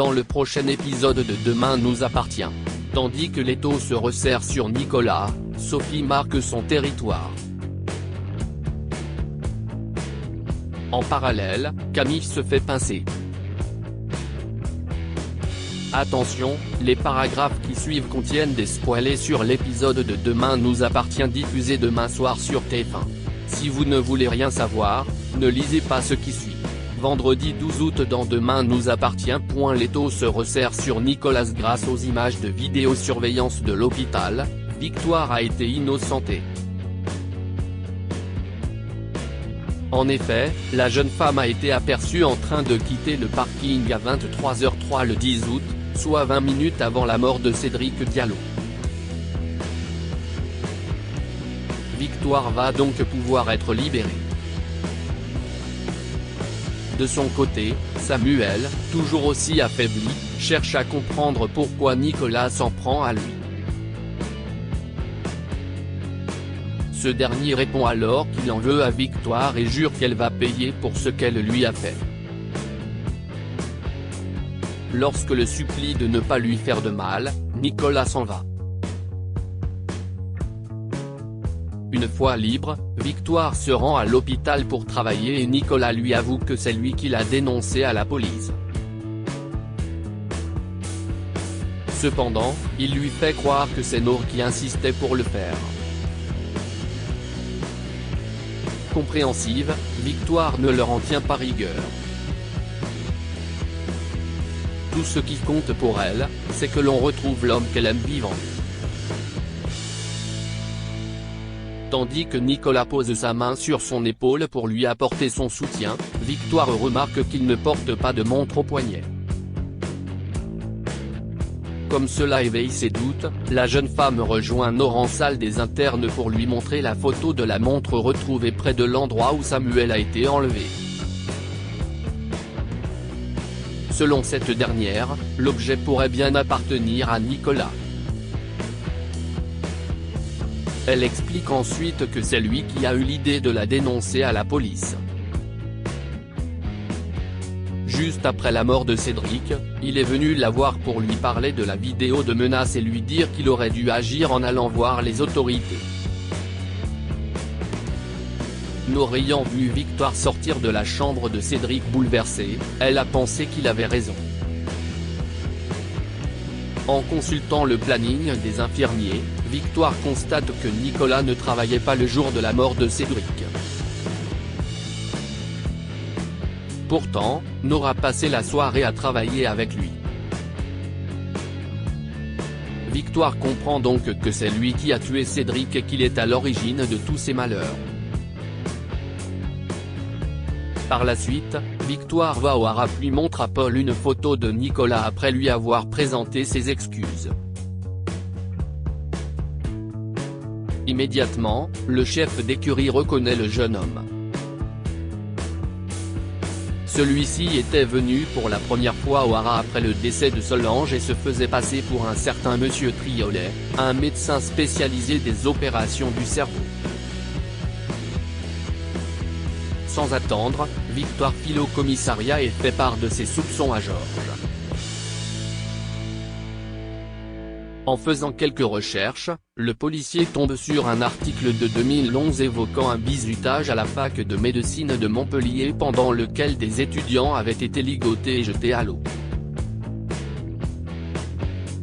dans le prochain épisode de Demain nous appartient. Tandis que l'étau se resserre sur Nicolas, Sophie marque son territoire. En parallèle, Camille se fait pincer. Attention, les paragraphes qui suivent contiennent des spoilers sur l'épisode de Demain nous appartient diffusé demain soir sur TF1. Si vous ne voulez rien savoir, ne lisez pas ce qui suit. Vendredi 12 août dans Demain nous appartient. L'étau se resserre sur Nicolas grâce aux images de vidéosurveillance de l'hôpital, Victoire a été innocentée. En effet, la jeune femme a été aperçue en train de quitter le parking à 23h03 le 10 août, soit 20 minutes avant la mort de Cédric Diallo. Victoire va donc pouvoir être libérée. De son côté, Samuel, toujours aussi affaibli, cherche à comprendre pourquoi Nicolas s'en prend à lui. Ce dernier répond alors qu'il en veut à Victoire et jure qu'elle va payer pour ce qu'elle lui a fait. Lorsque le supplie de ne pas lui faire de mal, Nicolas s'en va. Une fois libre, Victoire se rend à l'hôpital pour travailler et Nicolas lui avoue que c'est lui qui l'a dénoncé à la police. Cependant, il lui fait croire que c'est Nour qui insistait pour le faire. Compréhensive, Victoire ne leur en tient pas rigueur. Tout ce qui compte pour elle, c'est que l'on retrouve l'homme qu'elle aime vivant. Tandis que Nicolas pose sa main sur son épaule pour lui apporter son soutien, Victoire remarque qu'il ne porte pas de montre au poignet. Comme cela éveille ses doutes, la jeune femme rejoint Nour en salle des internes pour lui montrer la photo de la montre retrouvée près de l'endroit où Samuel a été enlevé. Selon cette dernière, l'objet pourrait bien appartenir à Nicolas. Elle explique ensuite que c'est lui qui a eu l'idée de la dénoncer à la police. Juste après la mort de Cédric, il est venu la voir pour lui parler de la vidéo de menace et lui dire qu'il aurait dû agir en allant voir les autorités. Nour ayant vu Victoire sortir de la chambre de Cédric bouleversée, elle a pensé qu'il avait raison. En consultant le planning des infirmiers, Victoire constate que Nicolas ne travaillait pas le jour de la mort de Cédric. Pourtant, Nour a passé la soirée à travailler avec lui. Victoire comprend donc que c'est lui qui a tué Cédric et qu'il est à l'origine de tous ses malheurs. Par la suite, Victoire va au Harap puis montre à Paul une photo de Nicolas après lui avoir présenté ses excuses. Immédiatement, le chef d'écurie reconnaît le jeune homme. Celui-ci était venu pour la première fois au Haras après le décès de Solange et se faisait passer pour un certain monsieur Triolet, un médecin spécialisé des opérations du cerveau. Sans attendre, Victoire file au commissariat et fait part de ses soupçons à Georges. En faisant quelques recherches, le policier tombe sur un article de 2011 évoquant un bizutage à la fac de médecine de Montpellier pendant lequel des étudiants avaient été ligotés et jetés à l'eau.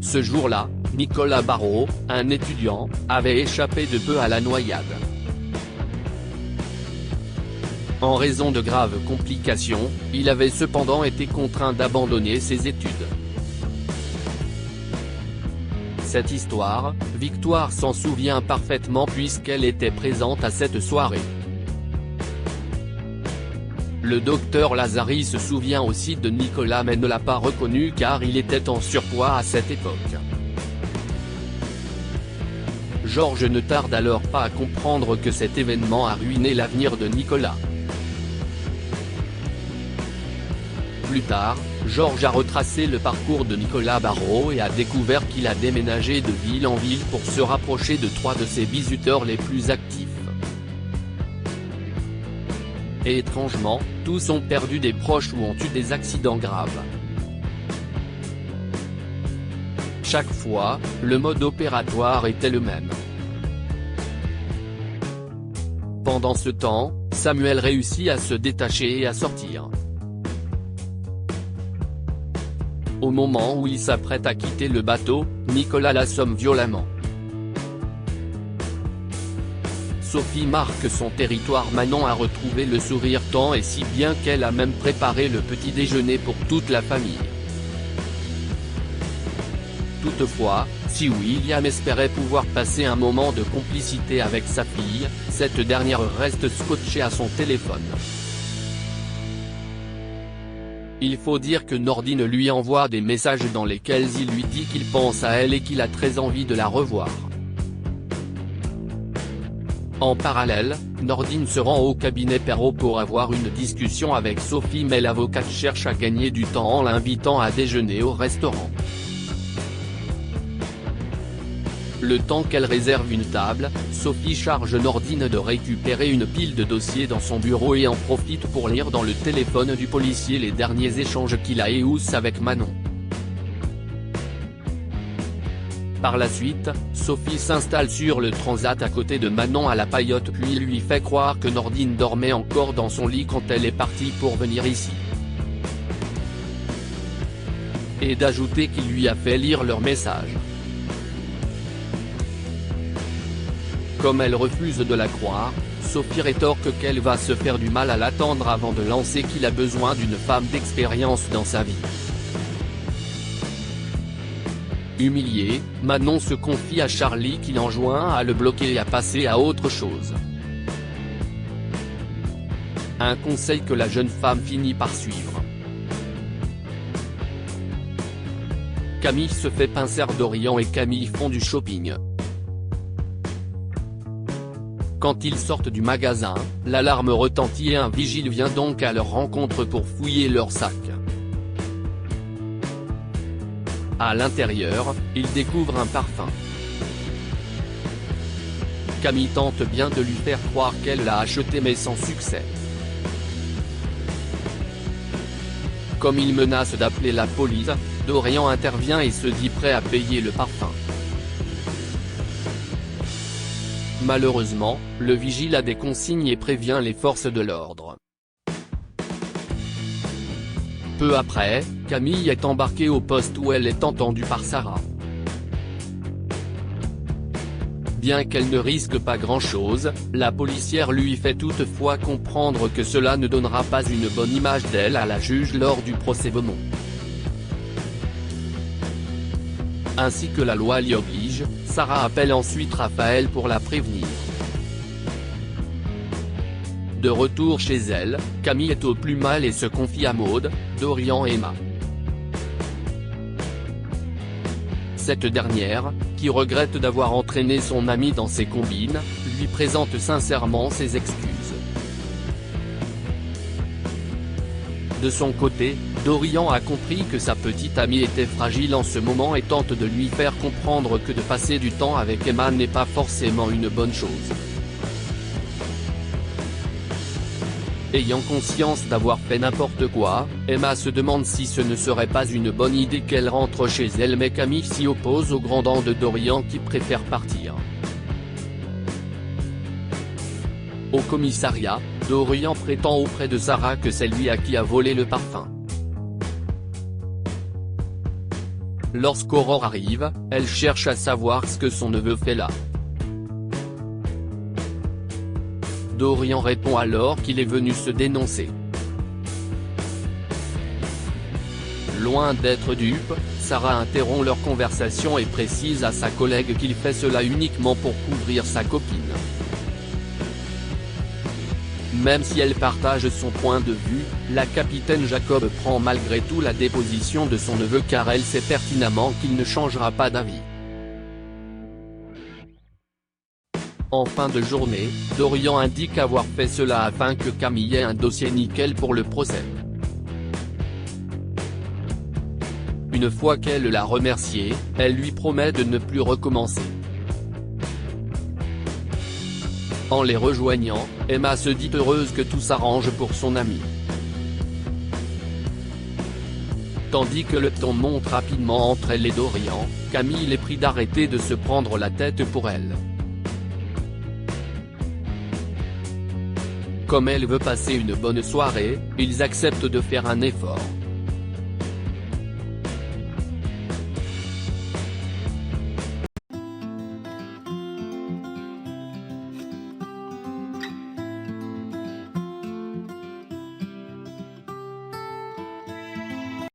Ce jour-là, Nicolas Barrault, un étudiant, avait échappé de peu à la noyade. En raison de graves complications, il avait cependant été contraint d'abandonner ses études. Cette histoire, Victoire s'en souvient parfaitement puisqu'elle était présente à cette soirée. Le docteur Lazari se souvient aussi de Nicolas mais ne l'a pas reconnu car il était en surpoids à cette époque. Georges ne tarde alors pas à comprendre que cet événement a ruiné l'avenir de Nicolas. Plus tard, Georges a retracé le parcours de Nicolas Barrault et a découvert qu'il a déménagé de ville en ville pour se rapprocher de 3 de ses visiteurs les plus actifs. Et étrangement, tous ont perdu des proches ou ont eu des accidents graves. Chaque fois, le mode opératoire était le même. Pendant ce temps, Samuel réussit à se détacher et à sortir. Au moment où il s'apprête à quitter le bateau, Nicolas l'assomme violemment. Sophie marque son territoire. Manon a retrouvé le sourire tant et si bien qu'elle a même préparé le petit déjeuner pour toute la famille. Toutefois, si William espérait pouvoir passer un moment de complicité avec sa fille, cette dernière reste scotchée à son téléphone. Il faut dire que Nordine lui envoie des messages dans lesquels il lui dit qu'il pense à elle et qu'il a très envie de la revoir. En parallèle, Nordine se rend au cabinet Perrault pour avoir une discussion avec Sophie, mais l'avocate cherche à gagner du temps en l'invitant à déjeuner au restaurant. Le temps qu'elle réserve une table, Sophie charge Nordine de récupérer une pile de dossiers dans son bureau et en profite pour lire dans le téléphone du policier les derniers échanges qu'il a eus avec Manon. Par la suite, Sophie s'installe sur le transat à côté de Manon à la Paillote puis lui fait croire que Nordine dormait encore dans son lit quand elle est partie pour venir ici. Et d'ajouter qu'il lui a fait lire leurs messages. Comme elle refuse de la croire, Sophie rétorque qu'elle va se faire du mal à l'attendre avant de lancer qu'il a besoin d'une femme d'expérience dans sa vie. Humiliée, Manon se confie à Charlie qui l'enjoint à le bloquer et à passer à autre chose. Un conseil que la jeune femme finit par suivre. Camille se fait pincer. Dorian et Camille font du shopping. Quand ils sortent du magasin, l'alarme retentit et un vigile vient donc à leur rencontre pour fouiller leur sac. À l'intérieur, il découvre un parfum. Camille tente bien de lui faire croire qu'elle l'a acheté mais sans succès. Comme il menace d'appeler la police, Dorian intervient et se dit prêt à payer le parfum. Malheureusement, le vigile a des consignes et prévient les forces de l'ordre. Peu après, Camille est embarquée au poste où elle est entendue par Sarah. Bien qu'elle ne risque pas grand-chose, la policière lui fait toutefois comprendre que cela ne donnera pas une bonne image d'elle à la juge lors du procès Beaumont. Ainsi que la loi l'y oblige, Sarah appelle ensuite Raphaël pour la prévenir. De retour chez elle, Camille est au plus mal et se confie à Maude, Dorian et Emma. Cette dernière, qui regrette d'avoir entraîné son amie dans ses combines, lui présente sincèrement ses excuses. De son côté, Dorian a compris que sa petite amie était fragile en ce moment et tente de lui faire comprendre que de passer du temps avec Emma n'est pas forcément une bonne chose. Ayant conscience d'avoir fait n'importe quoi, Emma se demande si ce ne serait pas une bonne idée qu'elle rentre chez elle, mais Camille s'y oppose au grand dent de Dorian qui préfère partir. Au commissariat, Dorian prétend auprès de Sarah que c'est lui à qui a volé le parfum. Lorsqu'Aurore arrive, elle cherche à savoir ce que son neveu fait là. Dorian répond alors qu'il est venu se dénoncer. Loin d'être dupe, Sarah interrompt leur conversation et précise à sa collègue qu'il fait cela uniquement pour couvrir sa copine. Même si elle partage son point de vue, la capitaine Jacob prend malgré tout la déposition de son neveu car elle sait pertinemment qu'il ne changera pas d'avis. En fin de journée, Dorian indique avoir fait cela afin que Camille ait un dossier nickel pour le procès. Une fois qu'elle l'a remercié, elle lui promet de ne plus recommencer. En les rejoignant, Emma se dit heureuse que tout s'arrange pour son amie. Tandis que le ton monte rapidement entre elle et Dorian, Camille est pris d'arrêter de se prendre la tête pour elle. Comme elle veut passer une bonne soirée, ils acceptent de faire un effort.